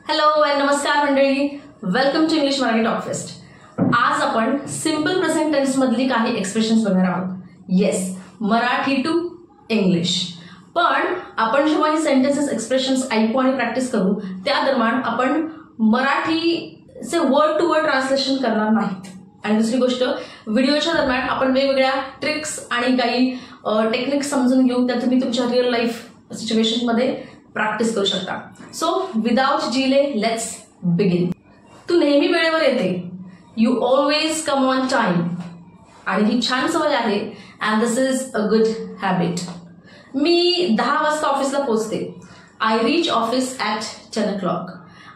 Hello and नमस्कार मंडळी, welcome to English Marathi talk fest. आज आपण सिंपल प्रेझेंट टेन्स मधली काही एक्सप्रेशन्स बघणार आहोत. Yes, Marathi to English. पण आपण जेव्हा ही सेंटेन्सेस एक्सप्रेशन्स ऐकू आणि प्रॅक्टिस करू त्या दरम्यान आपण मराठीचे वर्ड टू वर्ड ट्रान्सलेशन करणार नाहीत. आणि दुसरी गोष्ट, व्हिडिओच्या दरम्यान आपण वेगवेगळ्या ट्रिक्स आणि काही टेक्निक्स समजून घेऊ त्या तुम्ही तुमच्या रिअल लाईफ सिच्युएशन मध्ये प्रॅक्टिस करू शकता. So without delay let's begin. तू नेहमी वेळेवर येते. You always come on time. आणि ही छान सवय आहे and this is a good habit. मी 10 वाजता ऑफिसला पोहोचते. I reach office at 10 o'clock.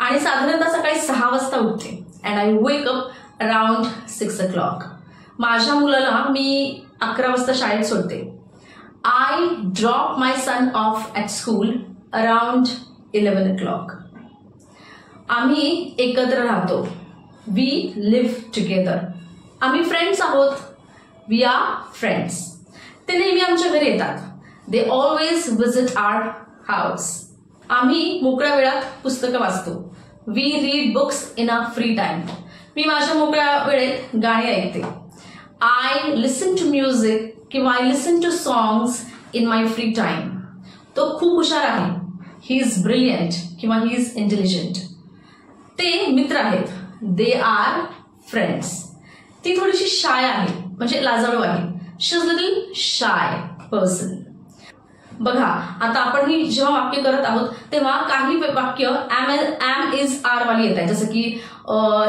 आणि साधारणतः सकाळी 6 वाजता उठते and I wake up around 6 o'clock. माझ्या मुलाला मी 11 वाजता शाळेत सोडते. I drop my son off at school around 11 o'clock. आम्ही एकत्र राहतो. We live together. आम्ही फ्रेंड्स आहोत. We are friends. ते नेहमी आमच्या घरी येतात. They always visit our house. आम्ही मोकळ्या वेळात पुस्तकं वाचतो. We read books in a free time. मी माझ्या मोकळ्या वेळेत गाणी ऐकते. आय लिसन टू म्युझिक किंवा I listen to songs in my free time. तो खूप हुशार आहे. ही इज ब्रिलियंट किंवा ही इज इंटेलिजंट. ते मित्र आहेत. They are friends. ती थोडीशी शाय आहे, म्हणजे लाजाळू आहे. शी इज लिटिल शाय पर्सन. बघा, आता आपण ही जेव्हा वाक्य करत आहोत तेव्हा काही वाक्य एम इज आर वाली येत आहे, जसं की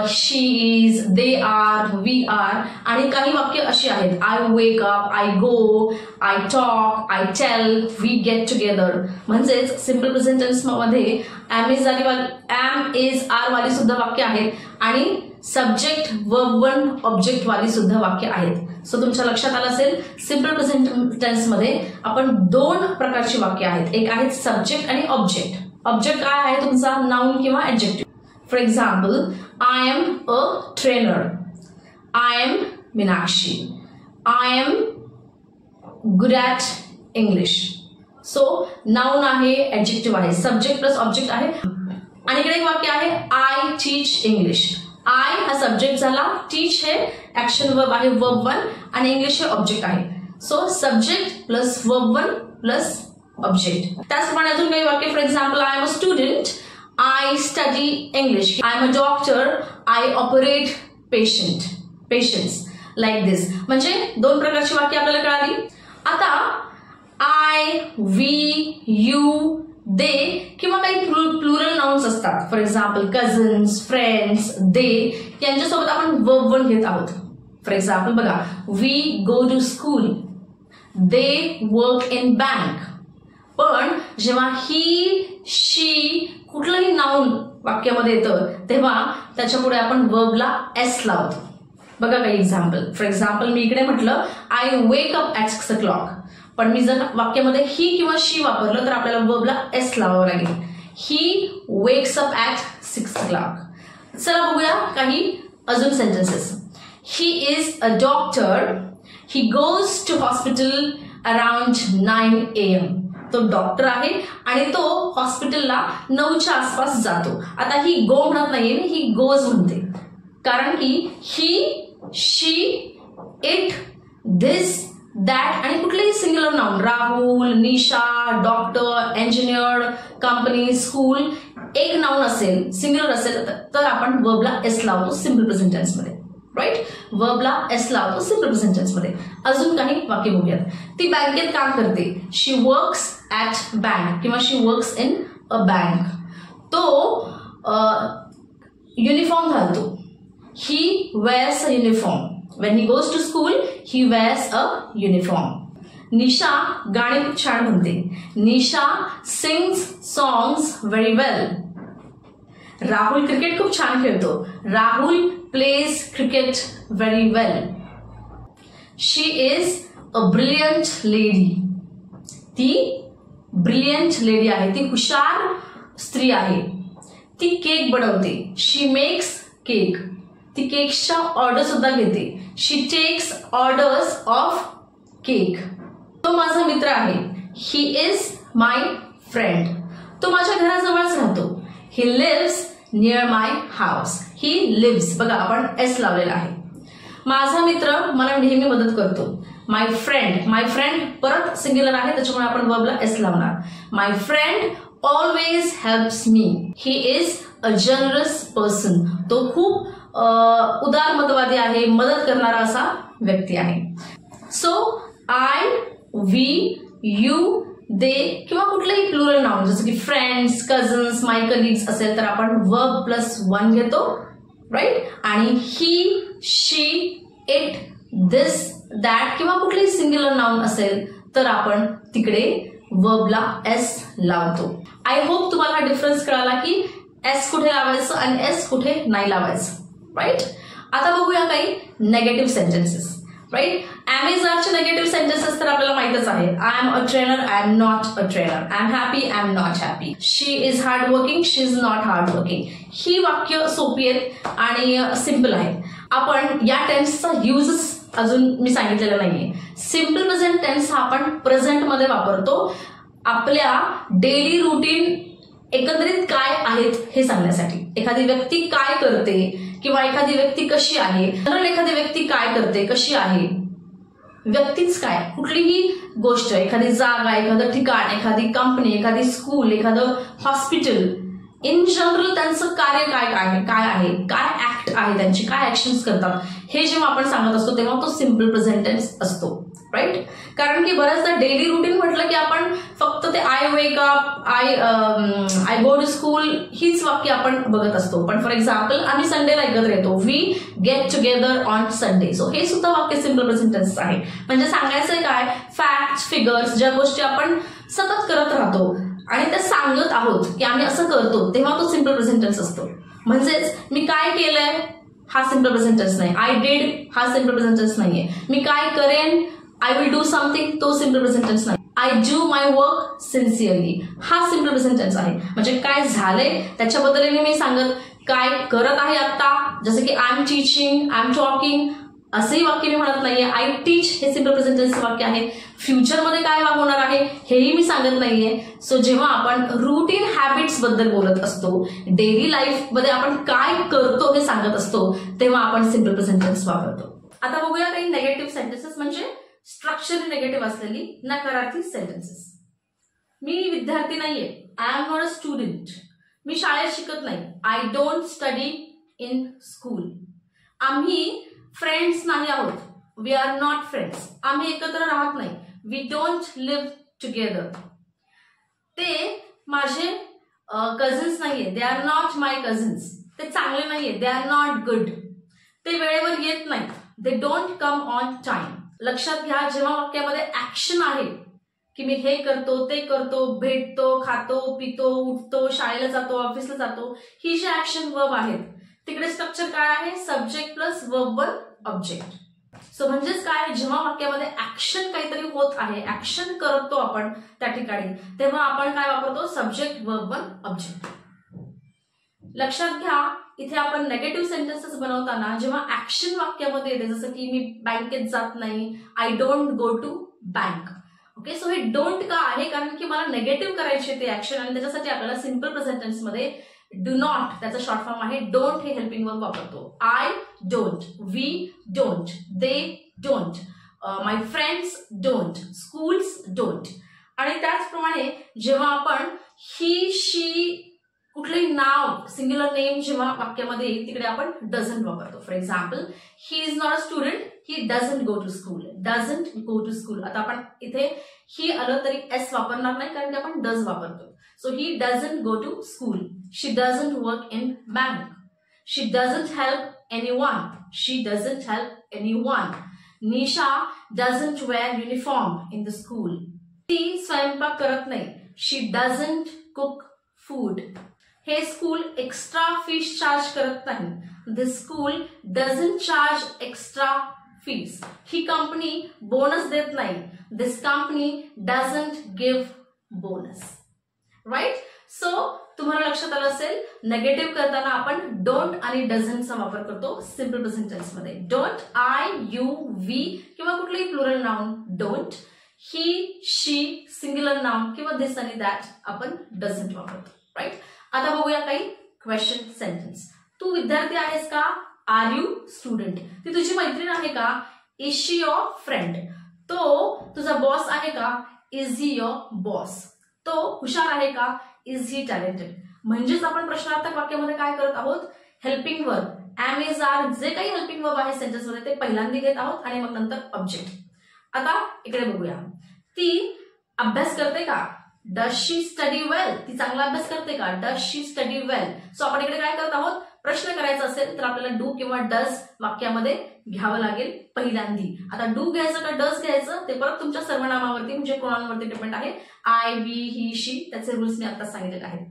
she is, they are, we are. आणि काही वाक्य अशी आहेत, I wake up, I go, I talk, I tell, we get together. म्हणजेच सिंपल प्रेझेंट टेन्स मध्ये एम इज आर वाली सुद्धा वाक्य आहेत आणि सब्जेक्ट वर्ब वन ऑब्जेक्ट वाली सुद्धा वाक्य आहेत. सो तुमच्या लक्षात आलं असेल, सिंपल प्रेझेंट टेन्स मध्ये आपण 2 प्रकारची वाक्य आहेत. एक आहेत सब्जेक्ट आणि ऑब्जेक्ट. ऑब्जेक्ट काय आहे तुमचा? नाउन किंवा adjective. For example, I am a trainer. I am Meenakshi. I am good at English. So noun आहे, ऍडजेक्टिव्ह आहे, सब्जेक्ट प्लस ऑब्जेक्ट आहे. आणि इकडे एक वाक्य आहे, आय टीच इंग्लिश. आय हा सब्जेक्ट झाला, टीच हे ऍक्शन वर्ब आहे, वर्ब वन, आणि इंग्लिश हे ऑब्जेक्ट आहे. So subject plus verb one plus object. त्याचप्रमाणे अजून काही वाक्य, for example, I am a student. I study English. I am a doctor. I operate patients. Like this. म्हणजे 2 प्रकारची वाक्य आपल्याला कळाली. आता आय, वी, यू, दे किंवा काही प्लुरल नाउन्स असतात. For example, cousins, friends, they, यांच्यासोबत आपण वर्ब वन घेत आहोत. फॉर एक्झाम्पल बघा, we go to school. They work in bank. पण जेव्हा ही, शी कुठलंही नाउन वाक्यामध्ये येतं तेव्हा त्याच्यापुढे आपण वर्बला एस लावतो. बघा काही एक्झाम्पल. फॉर एक्झाम्पल, मी इकडे म्हटलं I wake up at 6 o'clock. पण मी जर वाक्यामध्ये ही किंवा शी वापरलं तर आपल्याला वर्बला एस लावावं लागेल. He wakes up at 6 o'clock. चला बघूया काही अजून sentences. He is a doctor. He goes to hospital around 9 AM. तो डॉक्टर आहे आणि तो हॉस्पिटलला 9च्या आसपास जातो. आता ही गो म्हणत नाहीये, ही गोज म्हणते, कारण की ही, शी, इट, दिस, दॅट आणि कुठलेही सिंग्युलर नाउन, राहुल, निशा, डॉक्टर, इंजिनियर, कंपनी, स्कूल, एक नाउन असेल, सिंग्युलर असेल तर आपण वर्बला एस लावतो सिंपल प्रेझेंट टेन्स मध्ये. राईट, वर्बला एस लावतो सिंपल प्रेझेंट टेन्स मध्ये. अजून काही वाक्य बघूयात. ती बँकेत काम करते. शी वर्क्स ॲट बँक किंवा she works in a bank. तो युनिफॉर्म घालतो. He wears a uniform. When he goes to school, he wears a uniform. Nisha गाणी खूप छान म्हणते. Nisha sings songs very well. Rahul cricket खूप छान खेळतो. Rahul plays cricket very well. She is a brilliant lady. ती ब्रिलियंट लेडी आहे. ती हुशार स्त्री आहे. ती केक बनवते. She makes cake. ती केकच्या ऑर्डर सुद्धा घेते. She takes orders of cake. तो माझा मित्र आहे. He is my friend. तो माझ्या घराजवळच राहतो. He lives near my house. He lives, बघा आपण एस लावलेला आहे. माझा मित्र मला नेहमी मदत करतो. माय फ्रेंड परत सिंग्युलर आहे त्याच्यामुळे आपण वर्बला एस लावणार. My friend always helps me. He is a generous person. तो खूप उदारमतवादी आहे, मदत करणारा असा व्यक्ती आहे. So I, we, you, they किंवा कुठलंही प्लुरल नाउन जसं की फ्रेंड्स, कझन्स, माय कलिग्स असेल तर आपण वर्ब प्लस वन घेतो, राईट. आणि ही, शी, इट, दिस, दॅट किंवा कुठलेही सिंग्युलर नाउन असेल तर आपण तिकडे वर्बला एस लावतो. आय होप तुम्हाला हा डिफरन्स कळाला की एस कुठे लावायचं आणि एस कुठे नाही लावायचं, राईट. आता बघूया काही नेगेटिव्ह सेंटेन्सेस, राईट. ॲमेझॉनचे नेगेटिव्ह सेंटेन्सेस तर आपल्याला माहितच आहे. I am a trainer, I am not a trainer. I am happy, I am not happy. She is hard working, she is not hard working. ही वाक्य सोपी आहेत आणि सिम्पल आहेत. आपण या टेन्सचा युजच अजून मी सांगितलेला नाहीये. सिम्पल प्रेझेंट टेन्स हा आपण प्रेझेंट मध्ये वापरतो आपल्या डेली रुटीन एकंदरीत काय आहेत हे सांगण्यासाठी. एखादी व्यक्ती काय करते किंवा एखादी व्यक्ती कशी आहे, जनरल एखादी व्यक्ती काय करते, कशी आहे, व्यक्तीच काय, कुठलीही गोष्ट, एखादी जागा, एखादं ठिकाण, एखादी कंपनी, एखादी स्कूल, एखादं हॉस्पिटल, इन जनरल त्यांचं कार्य काय आहे, काय ऍक्ट आहे, त्यांची काय ऍक्शन्स करतात, हे जेव्हा आपण सांगत असतो तेव्हा तो सिम्पल प्रेझेंट टेन्स असतो, राईट. कारण की बऱ्याचदा डेली रुटीन म्हटलं की आपण फक्त ते I wake up, I go to school हीच वाक्य आपण बघत असतो. पण फॉर एक्झाम्पल आम्ही संडेला एकत्र येतो, we get together on Sunday. So हे सुद्धा वाक्य सिम्पल प्रेझेंट टेन्स आहे. म्हणजे सांगायचंय काय, फॅक्ट्स, फिगर्स, ज्या गोष्टी आपण सतत करत राहतो आणि त्या सांगत आहोत की आम्ही असं करतो तेव्हा तो सिम्पल प्रेझेंट टेन्स असतो. म्हणजेच मी काय केलंय हा सिम्पल प्रेझेंट टेन्स नाही, आय डिड हा सिम्पल प्रेझेंट टेन्स नाहीये, मी काय करेन, आय विल डू समथिंग, तो सिम्पल प्रेझेंट टेन्स नाही, I do my work sincerely हा सिम्पल प्रेझेंट टेन्स आहे. म्हणजे काय झालंय त्याच्याबद्दल मी सांगत, काय करत आहे आता, जसं की I am teaching, I am talking असंही वाक्य मी म्हणत नाहीये. आय टीच हे सिम्पल प्रेझेंट टेन्स वाक्य आहे. फ्युचरमध्ये काय होणार आहे हेही मी सांगत नाहीये. सो जेव्हा आपण रुटीन हॅबिट्स बद्दल बोलत असतो, डेली लाईफ मध्ये आपण काय करतो हे सांगत असतो, तेव्हा आपण सिम्पल प्रेझेंट टेन्स वापरतो. आता बघूया काही नेगेटिव्ह सेंटेन्सेस, म्हणजे स्ट्रक्चर निगेटिव्ह असलेली नकारार्थी सेंटेन्सेस. मी विद्यार्थी नाहीये, I am not a student. मी शाळेत शिकत नाही, I don't study in school. आम्ही फ्रेंड्स नाही आहोत, वी आर नॉट फ्रेंड्स. आम्ही एकत्र राहत नाही, वी डोंट लिव्ह टुगेदर. ते माझे कझन्स नाहीये, they are not my cousins. ते चांगले नाहीये, दे आर नॉट गुड. ते वेळेवर येत नाहीत, they don't come on time. लक्षात घ्या, जेव्हा वाक्यामध्ये ऍक्शन आहे की मी हे करतो, ते करतो, भेटतो, खातो, पितो, उठतो, शाळेला जातो, ऑफिसला जातो, ही जी ऍक्शन वर्ब आहेत तिकडे स्ट्रक्चर काय आहे, subject plus verb one object. So म्हणजेच काय, जेव्हा वाक्यामध्ये ऍक्शन काहीतरी होत आहे, ऍक्शन करतो आपण त्या ठिकाणी, तेव्हा आपण काय वापरतो, सब्जेक्ट वर्ब वन ऑब्जेक्ट. लक्षात घ्या, इथे आपण नेगेटिव्ह सेंटेन्सेस बनवताना जेव्हा ऍक्शन वाक्यामध्ये येते, जसं की मी बँकेत जात नाही, I don't go to bank. Okay, so हे डोंट का आहे, कारण की मला नेगेटिव्ह करायचे ते ऍक्शन आणि त्याच्यासाठी आपल्याला सिम्पल प्रेझेंट टेन्स मध्ये डू नॉट, त्याचा शॉर्ट फॉर्म आहे डोंट, हे हेल्पिंग वर्ब वापरतो. I don't, we don't, they don't, my friends don't, schools don't. आणि त्याचप्रमाणे जेव्हा आपण ही, शी, कुठलंही नाव, सिंग्युलर नेम जेव्हा वाक्यामध्ये येईल तिकडे आपण डझंट वापरतो. For example, he is not a student, he doesn't go to school, doesn't go to school. आता आपण इथे ही आलं तरी एस वापरणार नाही कारण की आपण डज वापरतो. So he doesn't go to school, she doesn't work in bank, she doesn't help anyone, she doesn't help anyone. Nisha doesn't wear uniform in the school, ती स्वयंपाक करत नाही, शी डझंट कुक फूड. हे स्कूल एक्स्ट्रा फीस चार्ज करत नाही, this school doesn't charge extra fees. ही company bonus देत नाही, this company doesn't give bonus. Right. So तुम्हाला लक्षात आलं असेल, नेगेटिव्ह करताना आपण डोंट आणि डझंटचा वापर करतो सिम्पल प्रेझेंट टेन्स मध्ये. डोंट, आय, यू, वी किंवा कुठलेही plural noun don't, he, she, singular noun किंवा दिस आणि दॅट आपण डझंट वापरतो. राईट. आता बघूया काही क्वेश्चन सेंटेन्स. तू विद्यार्थी आहेस का? Are you student. ती तुझी मैत्रीण आहे का? Is she your friend. तो तुझा बॉस आहे का? Is he your boss. तो हुशार आहे का? Is he talented. म्हणजेच आपण प्रश्नार्थक वाक्यामध्ये काय करत आहोत? Helping verb, am is are, जे काही हेल्पिंग वर्ब आहे सेंटेन्स मध्ये ते पहिल्यांदा घेत आहोत आणि मग नंतर ऑब्जेक्ट. आता इकडे बघूया. ती अभ्यास करते का? डज शी स्टडी वेल. ती चांगला अभ्यास करते का? Does she study well. So आपण इकडे काय करत आहोत? प्रश्न करायचा असेल तर आपल्याला डू किंवा डज वाक्यामध्ये घ्यावं लागेल पहिल्यांदी. आता डू घ्यायचं का डज घ्यायचं ते परत तुमच्या सर्वनामावरती म्हणजे प्रोनाउनवरती डिपेंड आहे. आय, वी, ही, शी, त्याचे रूल्स मी आता सांगितलेले आहेत.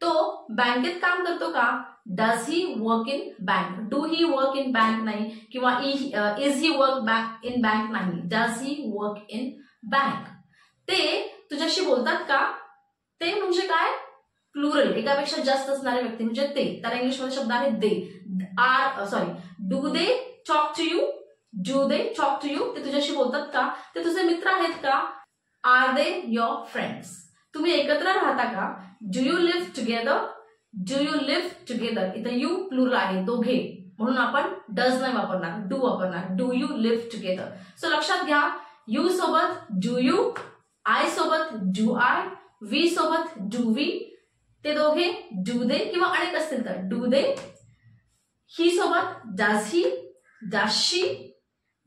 तो बँकेत काम करतो का? Does he work in bank. Do he work in bank नाही किंवा is he work in bank नाही. Does he work in bank. ते तुझ्याशी बोलतात का? ते म्हणजे काय? प्लुरल, एकापेक्षा जास्त असणारे व्यक्ती म्हणजे ते. त्याला इंग्लिशमध्ये शब्द आहे they. Do they talk to you? Do they talk to you? ते तुझ्याशी बोलतात का? ते तुझे मित्र आहेत का? Are they your friends. तुम्ही एकत्र राहता का? Do you live together? Do you live together. इथं यू प्लुरल आहे, दोघे, म्हणून आपण डज नाही वापरणार, डू वापरणार. Do you live together. So लक्षात घ्या, यू सोबत डू यू, आय सोबत डू आय, वी सोबत डू वी, ते दोघे डू दे किंवा अनेक असतील तर डू दे. ही सोबत does he, does she,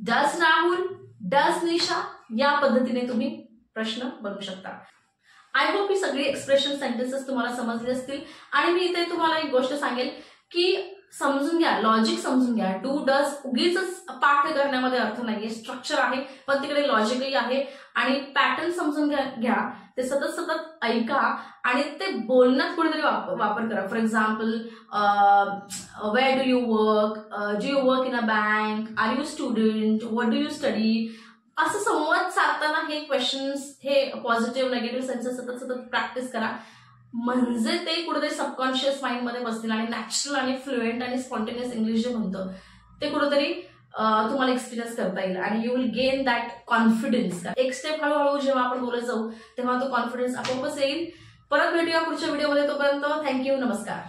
does Rahul, does Nisha. या पद्धतीने तुम्ही प्रश्न बनवू शकता. आय होप ही सगळी एक्सप्रेशन सेंटेन्सेस तुम्हाला समजली असतील. आणि मी इथे तुम्हाला एक गोष्ट सांगेल की समजून घ्या, लॉजिक समजून घ्या. डू डज उगीच पाठ करण्यामध्ये अर्थ नाहीये, स्ट्रक्चर आहे पण तिकडे लॉजिकही आहे. आणि पॅटर्न समजून घ्या, ते सतत सतत ऐका आणि ते बोलण्यात कुठेतरी वापर करा. For example, where do you work, do you work in a bank, are you student, what do you study. असं संवाद साधताना हे क्वेश्चन्स, हे पॉझिटिव्ह निगेटिव्ह सेन्सेस सतत सतत प्रॅक्टिस करा. म्हणजे ते कुठेतरी सबकॉन्शियस माइंड मध्ये बसतील आणि नॅचरल आणि फ्लुएंट आणि स्पॉन्टेनियस इंग्लिश जे म्हणतं ते कुठेतरी तुम्हाला एक्सपिरियन्स करता येईल आणि you will gain that confidence. एक स्टेप हळूहळू जेव्हा आपण बोलत जाऊ तेव्हा तो कॉन्फिडन्स आपोआपच येईल. परत भेटूया पुढच्या व्हिडिओमध्ये. तोपर्यंत थँक्यू, नमस्कार.